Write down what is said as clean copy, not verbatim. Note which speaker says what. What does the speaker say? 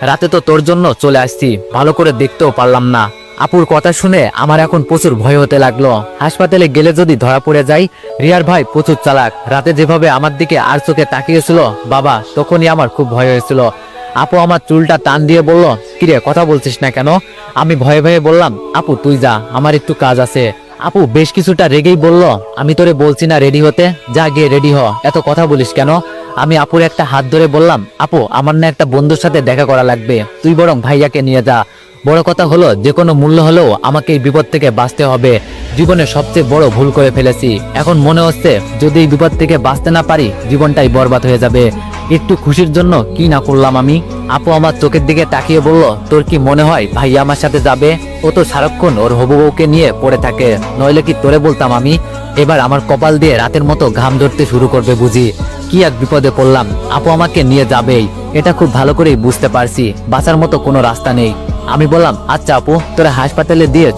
Speaker 1: রাতে তো তোর জন্য চলে আসছি, ভালো করে দেখতেও পারলাম না। আপুর কথা শুনে আমার এখন প্রচুর ভয় হতে লাগলো। হাসপাতালে গেলে যদি ধরা পড়ে যাই। রিয়ার ভাই প্রচুর চালাক, রাতে যেভাবে আমার দিকে আর চোখে তাকিয়েছিল বাবা, তখনই আমার খুব ভয় হয়েছিল। আপু আমার চুলটা টান দিয়ে বলল, কিরে কথা বলছিস না কেন? আমি ভয়ে ভয়ে বললাম, আপু তুই যা, আমার একটু কাজ আছে। আপু বেশ কিছুটা রেগেই বলল, আমি তোরে বলছি না রেডি হতে, যা গিয়ে রেডি হ, এত কথা বলিস কেন? আমি আপুর একটা হাত ধরে বললাম, আপু আমার না একটা বন্ধুর সাথে দেখা করা লাগবে, তুই বরং ভাইয়াকে নিয়ে যা। বড় কথা হলো যে কোনো মূল্য হলেও আমাকে এই বিপদ থেকে বাঁচতে হবে। জীবনে সবচেয়ে বড় ভুল করে ফেলেছি, এখন মনে হচ্ছে যদি এই বিপদ থেকে বাঁচতে না পারি জীবনটাই বরবাদ হয়ে যাবে। একটু খুশির জন্য কি না করলাম আমি। আপু আমার চোখের দিকে তাকিয়ে বলল, তোর কি মনে হয় ভাইয়া আমার সাথে যাবে? ও তো সারাক্ষণ ওর হবু বউকে নিয়ে পড়ে থাকে, নইলে কি তোরে বলতাম আমি? এবার আমার কপাল দিয়ে রাতের মতো ঘাম ধরতে শুরু করবে বুঝি। কি এক বিপদে পড়লাম, আপু আমাকে নিয়ে যাবেই, এটা খুব ভালো করেই বুঝতে পারছি, বাঁচার মতো কোনো রাস্তা নেই। আমি বললাম, আচ্ছা আপু তোরা হাসপাতালে দিয়ে